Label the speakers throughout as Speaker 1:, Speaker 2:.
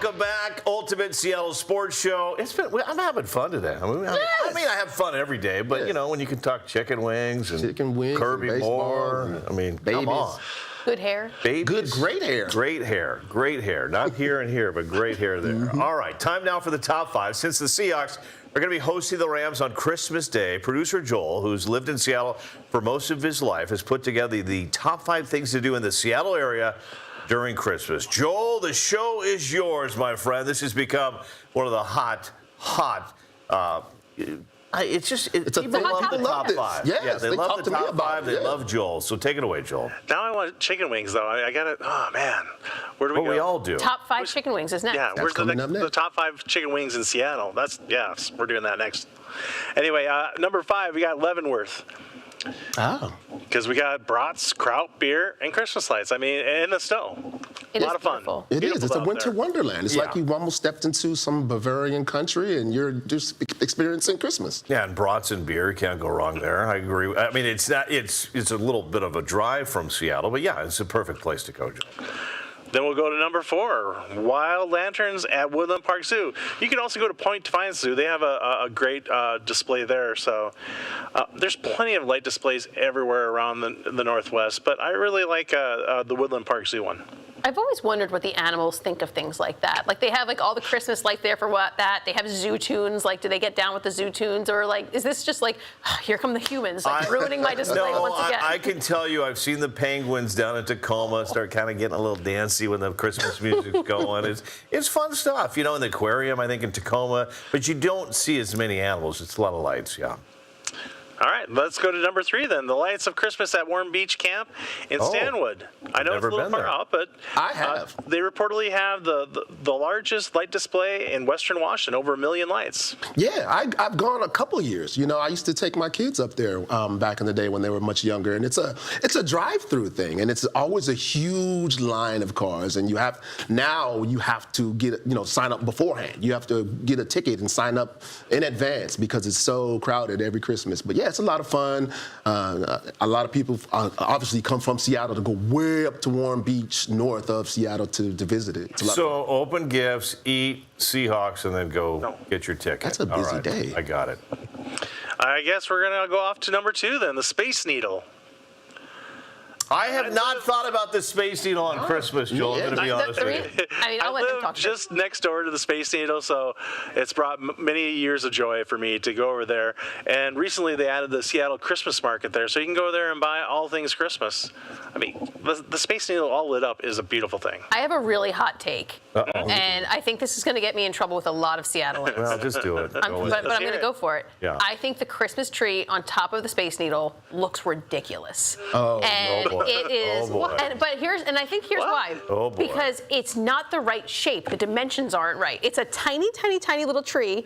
Speaker 1: Welcome back, Ultimate Seattle Sports Show. I'm having fun today. I have fun every day, but you know when you can talk chicken wings and Kirby
Speaker 2: and
Speaker 1: Moore. I mean,
Speaker 2: babies.
Speaker 1: Come on.
Speaker 3: Good hair.
Speaker 1: Babies.
Speaker 2: Great hair.
Speaker 1: Great hair. Not here and here, but great hair there. All right, time now for the top 5. Since the Seahawks are going to be hosting the Rams on Christmas Day, producer Joel, who's lived in Seattle for most of his life, has put together the top 5 things to do in the Seattle area during Christmas. Joel, the show is yours, my friend. This has become one of the hot. It's a thing. People love the top 5.
Speaker 2: Yes,
Speaker 1: they love the top 5. They love Joel. So take it away, Joel.
Speaker 4: Now I want chicken wings, though. I got it. Oh, man. Where do we go?
Speaker 1: We all do.
Speaker 3: Top 5 chicken wings is next.
Speaker 4: Yeah, where's the top 5 chicken wings in Seattle? We're doing that next. Anyway, number 5, we got Leavenworth.
Speaker 2: Oh.
Speaker 4: Because we got brats, kraut, beer, and Christmas lights. I mean, in the snow.
Speaker 3: It
Speaker 4: a lot of fun.
Speaker 3: beautiful.
Speaker 2: It is. It's a winter
Speaker 4: there.
Speaker 2: wonderland. It's like you've almost stepped into some Bavarian country and you're just experiencing Christmas.
Speaker 1: Yeah, and brats and beer, you can't go wrong there. I agree. I mean, it's a little bit of a drive from Seattle, but yeah, it's a perfect place to go, Joel.
Speaker 4: Then we'll go to number 4, Wild Lanterns at Woodland Park Zoo. You can also go to Point Defiance Zoo. They have a great display there. So there's plenty of light displays everywhere around the Northwest, but I really like the Woodland Park Zoo one.
Speaker 3: I've always wondered what the animals think of things like that. Like they have like all the Christmas lights there for that. They have zoo tunes. Like, do they get down with the zoo tunes, or like is this just like here come the humans like ruining my display once again?
Speaker 1: I can tell you, I've seen the penguins down in Tacoma start kind of getting a little dancey when the Christmas music's going. It's fun stuff, you know, in the aquarium, I think in Tacoma, but you don't see as many animals. It's a lot of lights, yeah.
Speaker 4: All right, let's go to number 3 then. The Lights of Christmas at Warm Beach Camp in Stanwood. I know it's a little far out, but
Speaker 2: I have.
Speaker 4: They reportedly have the largest light display in Western Washington, over 1 million lights.
Speaker 2: Yeah, I've gone a couple years. You know, I used to take my kids up there back in the day when they were much younger, and it's a drive-through thing, and it's always a huge line of cars, and you have to get sign up beforehand. You have to get a ticket and sign up in advance because it's so crowded every Christmas. But yeah, it's a lot of fun. A lot of people obviously come from Seattle to go way up to Warm Beach, north of Seattle, to visit it.
Speaker 1: So open gifts, eat Seahawks, and then go get your ticket.
Speaker 2: That's a busy day.
Speaker 1: I got it.
Speaker 4: I guess we're going to go off to number 2 then, the Space Needle.
Speaker 1: I have not thought about the Space Needle on Christmas, Joel. I'm going to be honest with you.
Speaker 3: I'll let him talk.
Speaker 4: Just next door to the Space Needle, so it's brought many years of joy for me to go over there. And recently they added the Seattle Christmas Market there, so you can go there and buy all things Christmas. I mean, the Space Needle all lit up is a beautiful thing.
Speaker 3: I have a really hot take, and I think this is going to get me in trouble with a lot of Seattleans.
Speaker 1: Well, just do it.
Speaker 3: But I'm going to go for it.
Speaker 1: Yeah.
Speaker 3: I think the Christmas tree on top of the Space Needle looks ridiculous.
Speaker 2: Oh,
Speaker 3: and it is.
Speaker 1: Oh, boy.
Speaker 3: And I think here's why.
Speaker 1: Oh, boy.
Speaker 3: Because it's not the right shape. The dimensions aren't right. It's a tiny, tiny, tiny little tree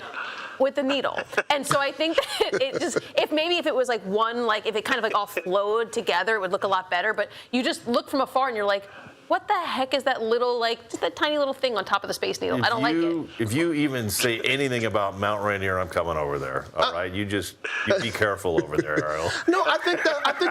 Speaker 3: with a needle. And so I think that if it was like one, like if it kind of like all flowed together, it would look a lot better. But you just look from afar and you're like, what the heck is that little, like, just that tiny little thing on top of the Space Needle? I don't like it.
Speaker 1: If you even say anything about Mount Rainier, I'm coming over there. All right? You be careful over there, Ariel.
Speaker 2: No, I think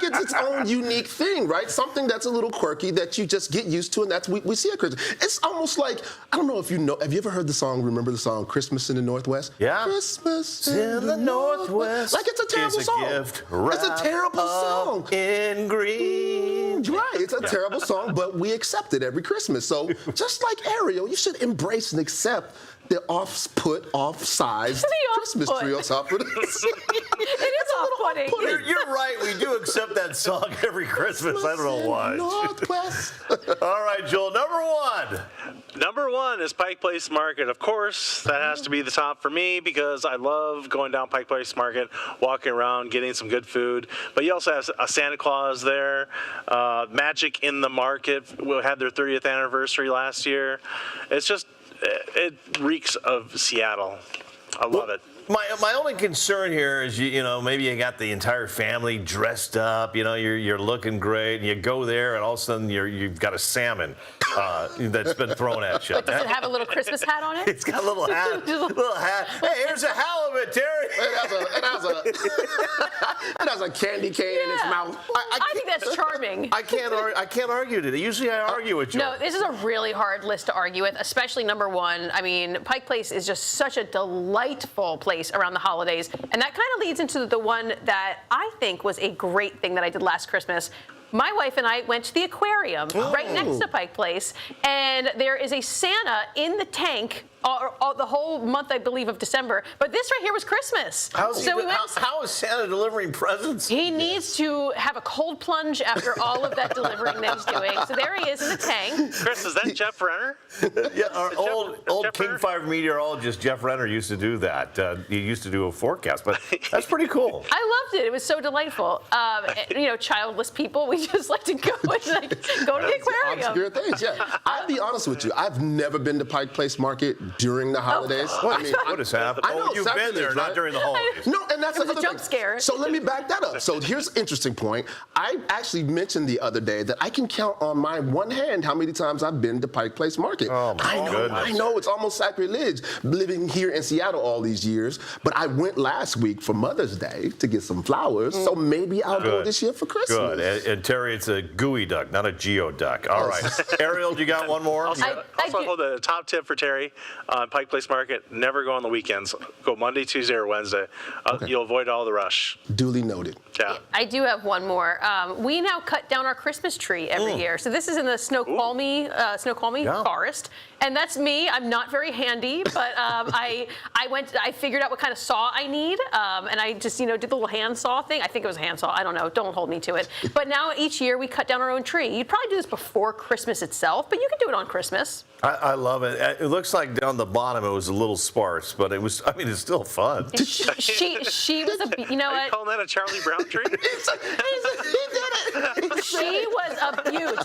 Speaker 2: it's its own unique thing, right? Something that's a little quirky that you just get used to, and that's we see at Christmas. It's almost like, I don't know if you know, have you ever heard the song, remember the song, Christmas in the Northwest?
Speaker 1: Yeah.
Speaker 2: Christmas in the Northwest. Like, it's a terrible song.
Speaker 1: Gift
Speaker 2: it's a terrible song.
Speaker 1: In green.
Speaker 2: Right, it's a terrible song, but we accept it every Christmas. So just like Ariel, you should embrace and accept the off-sized Christmas tree on top of it.
Speaker 3: It is off-putting.
Speaker 1: You're right. We do accept that song every Christmas. I don't know why.
Speaker 2: Northwest.
Speaker 1: All right, Joel. Number 1.
Speaker 4: Number 1 is Pike Place Market. Of course, that has to be the top for me because I love going down Pike Place Market, walking around, getting some good food. But you also have a Santa Claus there. Magic in the Market had their 30th anniversary last year. It reeks of Seattle. I love it.
Speaker 1: My only concern here is you know maybe you got the entire family dressed up. You know you're looking great, and you go there, and all of a sudden you've got a salmon that's been thrown at you.
Speaker 3: But does it have a little Christmas hat on it?
Speaker 1: It's got a little hat. Little hat. Hey, here's a halibut, Terry.
Speaker 2: It has a candy cane in its mouth.
Speaker 3: I think that's charming.
Speaker 1: I can't argue today. Usually I argue with you.
Speaker 3: No, this is a really hard list to argue with, especially number one. I mean, Pike Place is just such a delightful place around the holidays. And that kind of leads into the one that I think was a great thing that I did last Christmas. My wife and I went to the aquarium right next to Pike Place, and there is a Santa in the tank the whole month, I believe, of December. But this right here was Christmas.
Speaker 1: How is Santa delivering presents?
Speaker 3: He needs to have a cold plunge after all of that delivering that he's doing. So there he is in the tank.
Speaker 4: Chris, is that Jeff Renner?
Speaker 1: Yeah, our old King 5 meteorologist Jeff Renner used to do that. He used to do a forecast, but that's pretty cool.
Speaker 3: I loved it. It was so delightful. You know, childless people, we just like to go and go to the aquarium.
Speaker 2: Obscure things, yeah. I'll be honest with you. I've never been to Pike Place Market during the holidays.
Speaker 1: What has happened?
Speaker 2: I know,
Speaker 1: You've been there,
Speaker 2: right?
Speaker 1: not during the holidays.
Speaker 2: No, and that's
Speaker 3: It was a
Speaker 2: another
Speaker 3: jump
Speaker 2: thing.
Speaker 3: scare.
Speaker 2: So let me back that up. So here's an interesting point. I actually mentioned the other day that I can count on my one hand how many times I've been to Pike Place Market.
Speaker 1: Oh, my goodness.
Speaker 2: I know, it's almost sacrilege living here in Seattle all these years, but I went last week for Mother's Day to get some flowers, so maybe I'll go this year for Christmas.
Speaker 1: Good. And Terry, it's a gooey duck, not a geoduck. All right. Ariel, you got one more?
Speaker 4: Also, hold the top tip for Terry on Pike Place Market: never go on the weekends. Go Monday, Tuesday, or Wednesday. You'll avoid all the rush.
Speaker 2: Duly noted.
Speaker 4: Yeah.
Speaker 3: I do have one more. We now cut down our Christmas tree every year. So this is in the Snoqualmie forest. And that's me. I'm not very handy, but I figured out what kind of saw I need, and I just did the little hand saw thing. I think it was a hand saw. I don't know. Don't hold me to it. But now each year we cut down our own tree. You'd probably do this before Christmas itself, but you can do it on Christmas.
Speaker 1: I love it. It looks like down the bottom it was a little sparse, but it was. I mean, it's still fun.
Speaker 3: She was a. You know
Speaker 4: Are you
Speaker 3: what?
Speaker 4: calling that a Charlie Brown tree?
Speaker 2: He did it.
Speaker 3: She was a huge.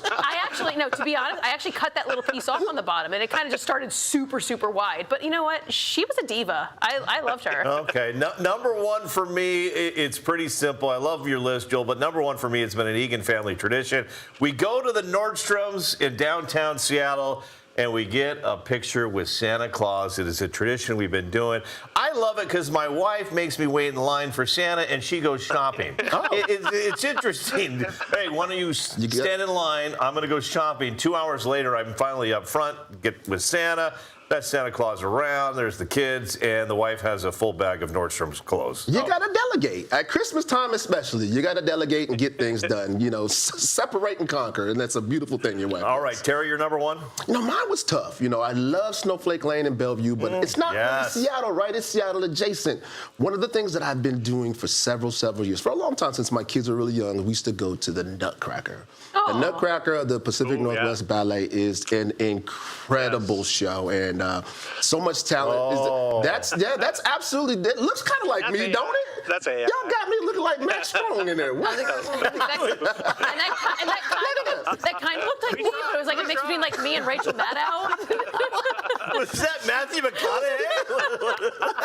Speaker 3: To be honest, I actually cut that little piece off on the bottom, and it kind of just started super, super wide. But you know what? She was a diva. I loved her.
Speaker 1: Okay, number one for me, it's pretty simple. I love your list, Joel, but number one for me, it's been an Egan family tradition. We go to the Nordstroms in downtown Seattle, and we get a picture with Santa Claus. It is a tradition we've been doing. I love it because my wife makes me wait in line for Santa, and she goes shopping. It's interesting. Hey, why don't you stand in line? I'm going to go shopping. 2 hours later, I'm finally up front, get with Santa. That's Santa Claus around. There's the kids, and the wife has a full bag of Nordstrom's clothes.
Speaker 2: You got to delegate. At Christmas time especially, you got to delegate and get things done. Separate and conquer, and that's a beautiful thing your wife
Speaker 1: All
Speaker 2: does.
Speaker 1: right, Terry, you're number one?
Speaker 2: Mine was tough. I love Snowflake Lane in Bellevue, but it's not really Seattle, right? It's Seattle adjacent. One of the things that I've been doing for several years, for a long time since my kids were really young, we used to go to the Nutcracker.
Speaker 3: Aww.
Speaker 2: The Nutcracker of the Pacific Northwest Ballet is an incredible show, and so much talent. That's absolutely. That looks kind of like me, don't it?
Speaker 4: That's a.
Speaker 2: Y'all got me looking like Max Strong in there. What?
Speaker 3: That kind of looked like me, but it was like a mix between like me and Rachel Maddow.
Speaker 1: Was that Matthew McConaughey?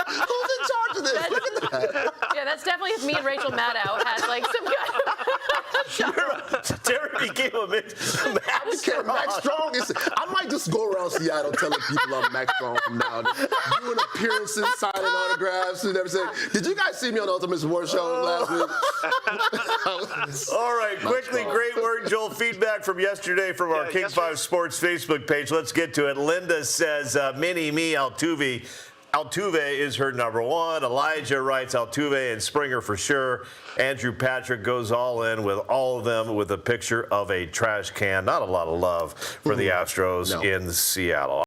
Speaker 2: Who's in charge of this? Look at that.
Speaker 3: Yeah, that's definitely if me and Rachel Maddow had like some kind of.
Speaker 1: Terry became a mix.
Speaker 2: Max Strong is. I might just go around Seattle telling people I'm Max Strong from now on. Doing appearances, signing autographs, and everything. Did you guys see me on the Ultimate Sports Show last week?
Speaker 1: All right, quickly, great work, Joel. Feedback from yesterday from our King 5 Sports Facebook page. Let's get to it. Linda says, Mini Me Altuve. Altuve is her number one. Elijah writes Altuve and Springer for sure. Andrew Patrick goes all in with all of them with a picture of a trash can. Not a lot of love for the Astros in Seattle.